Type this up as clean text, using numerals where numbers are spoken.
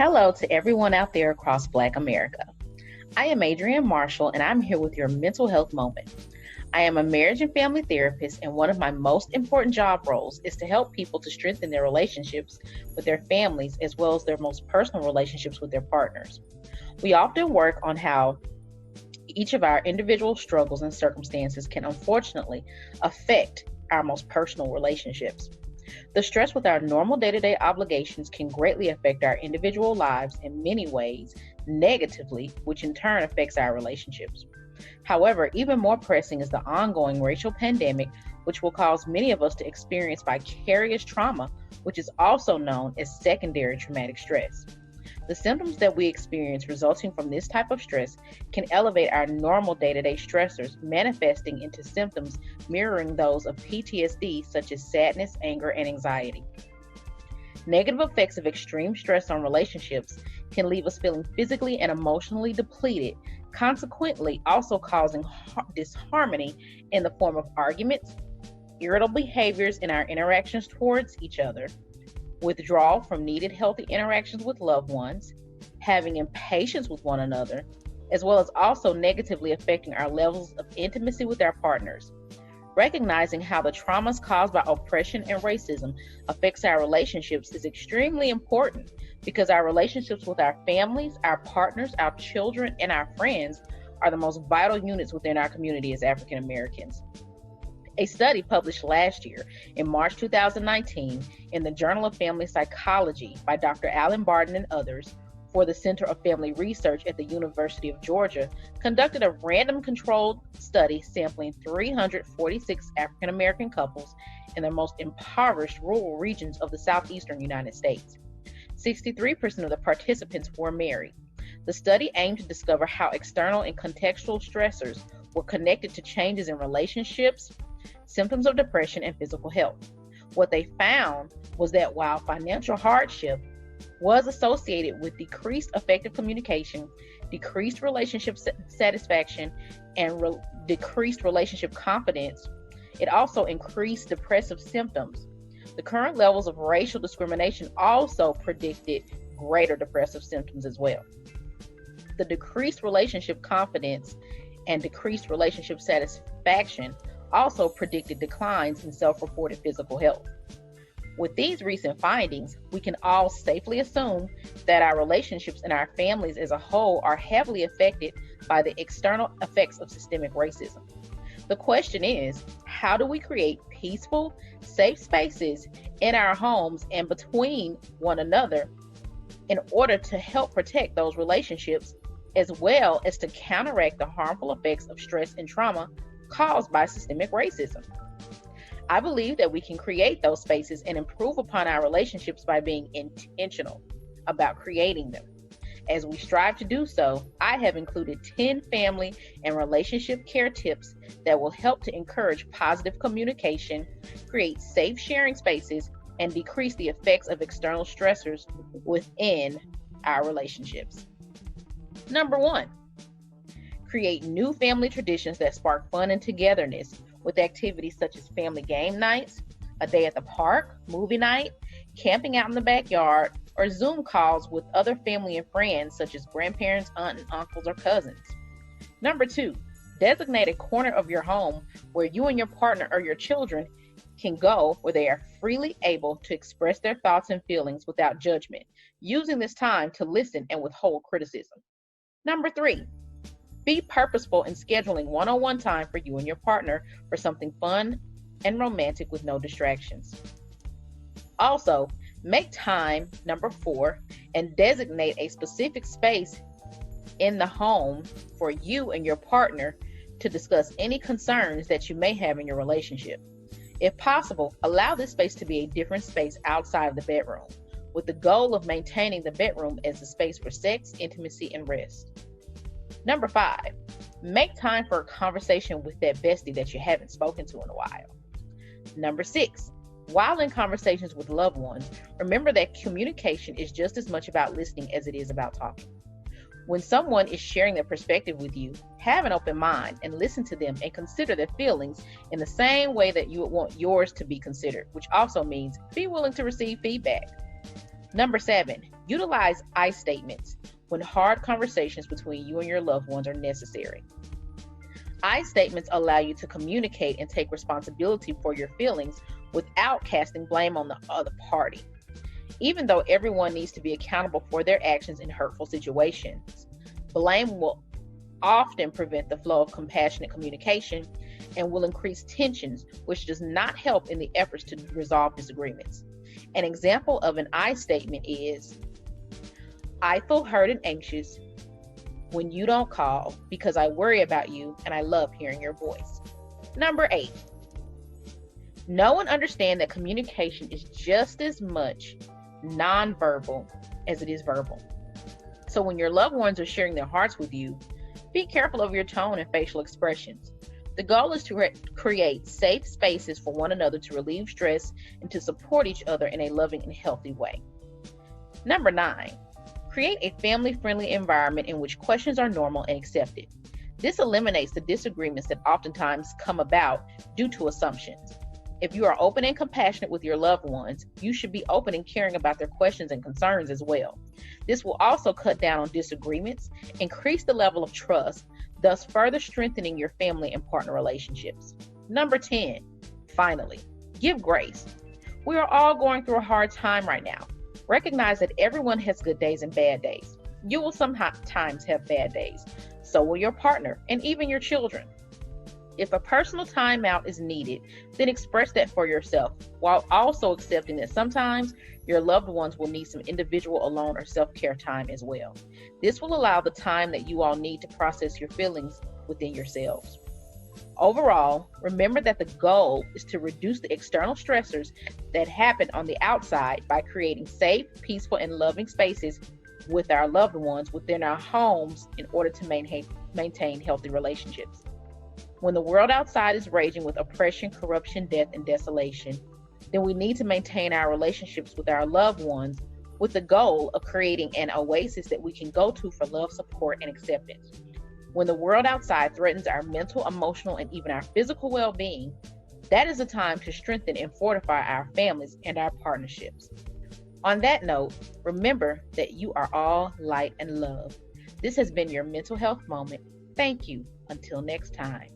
Hello to everyone out there across Black America. I am Adrienne Marshall, and I'm here with your mental health moment. I am a marriage and family therapist, and one of my most important job roles is to help people to strengthen their relationships with their families as well as their most personal relationships with their partners. We often work on how each of our individual struggles and circumstances can unfortunately affect our most personal relationships. The stress with our normal day-to-day obligations can greatly affect our individual lives in many ways negatively, which in turn affects our relationships. However, even more pressing is the ongoing racial pandemic, which will cause many of us to experience vicarious trauma, which is also known as secondary traumatic stress. The symptoms that we experience resulting from this type of stress can elevate our normal day-to-day stressors, manifesting into symptoms mirroring those of PTSD, such as sadness, anger, and anxiety. Negative effects of extreme stress on relationships can leave us feeling physically and emotionally depleted, consequently also causing disharmony in the form of arguments, irritable behaviors in our interactions towards each other, withdrawal from needed healthy interactions with loved ones, having impatience with one another, as well as also negatively affecting our levels of intimacy with our partners. Recognizing how the traumas caused by oppression and racism affects our relationships is extremely important because our relationships with our families, our partners, our children, and our friends are the most vital units within our community as African Americans. A study published last year in March 2019 in the Journal of Family Psychology by Dr. Alan Barton and others for the Center of Family Research at the University of Georgia conducted a random controlled study sampling 346 African American couples in the most impoverished rural regions of the southeastern United States. 63% of the participants were married. The study aimed to discover how external and contextual stressors were connected to changes in relationships, symptoms of depression, and physical health. What they found was that while financial hardship was associated with decreased effective communication, decreased relationship satisfaction, and decreased relationship confidence, it also increased depressive symptoms. The current levels of racial discrimination also predicted greater depressive symptoms as well. The decreased relationship confidence and decreased relationship satisfaction also predicted declines in self-reported physical health. With these recent findings, we can all safely assume that our relationships and our families as a whole are heavily affected by the external effects of systemic racism. The question is, how do we create peaceful, safe spaces in our homes and between one another in order to help protect those relationships, as well as to counteract the harmful effects of stress and trauma caused by systemic racism? I believe that we can create those spaces and improve upon our relationships by being intentional about creating them. As we strive to do so, I have included 10 family and relationship care tips that will help to encourage positive communication, create safe sharing spaces, and decrease the effects of external stressors within our relationships. Number 1, create new family traditions that spark fun and togetherness with activities such as family game nights, a day at the park, movie night, camping out in the backyard, or Zoom calls with other family and friends such as grandparents, aunts, and uncles, or cousins. Number 2, designate a corner of your home where you and your partner or your children can go where they are freely able to express their thoughts and feelings without judgment, using this time to listen and withhold criticism. Number 3, be purposeful in scheduling one-on-one time for you and your partner for something fun and romantic with no distractions. Also, make time, number 4, and designate a specific space in the home for you and your partner to discuss any concerns that you may have in your relationship. If possible, allow this space to be a different space outside of the bedroom, with the goal of maintaining the bedroom as a space for sex, intimacy, and rest. Number 5, make time for a conversation with that bestie that you haven't spoken to in a while. Number 6, while in conversations with loved ones, remember that communication is just as much about listening as it is about talking. When someone is sharing their perspective with you, have an open mind and listen to them and consider their feelings in the same way that you would want yours to be considered, which also means be willing to receive feedback. Number 7, utilize I statements when hard conversations between you and your loved ones are necessary. I statements allow you to communicate and take responsibility for your feelings without casting blame on the other party. Even though everyone needs to be accountable for their actions in hurtful situations, blame will often prevent the flow of compassionate communication and will increase tensions, which does not help in the efforts to resolve disagreements. An example of an I statement is, I feel hurt and anxious when you don't call because I worry about you and I love hearing your voice. Number 8, know and understand that communication is just as much nonverbal as it is verbal. So when your loved ones are sharing their hearts with you, be careful of your tone and facial expressions. The goal is to create safe spaces for one another to relieve stress and to support each other in a loving and healthy way. Number 9, create a family-friendly environment in which questions are normal and accepted. This eliminates the disagreements that oftentimes come about due to assumptions. If you are open and compassionate with your loved ones, you should be open and caring about their questions and concerns as well. This will also cut down on disagreements, increase the level of trust, thus further strengthening your family and partner relationships. Number 10, finally, give grace. We are all going through a hard time right now. Recognize that everyone has good days and bad days. You will sometimes have bad days. So will your partner and even your children. If a personal timeout is needed, then express that for yourself, while also accepting that sometimes your loved ones will need some individual alone or self-care time as well. This will allow the time that you all need to process your feelings within yourselves. Overall, remember that the goal is to reduce the external stressors that happen on the outside by creating safe, peaceful, and loving spaces with our loved ones within our homes in order to maintain healthy relationships. When the world outside is raging with oppression, corruption, death, and desolation, then we need to maintain our relationships with our loved ones with the goal of creating an oasis that we can go to for love, support, and acceptance. When the world outside threatens our mental, emotional, and even our physical well-being, that is a time to strengthen and fortify our families and our partnerships. On that note, remember that you are all light and love. This has been your mental health moment. Thank you. Until next time.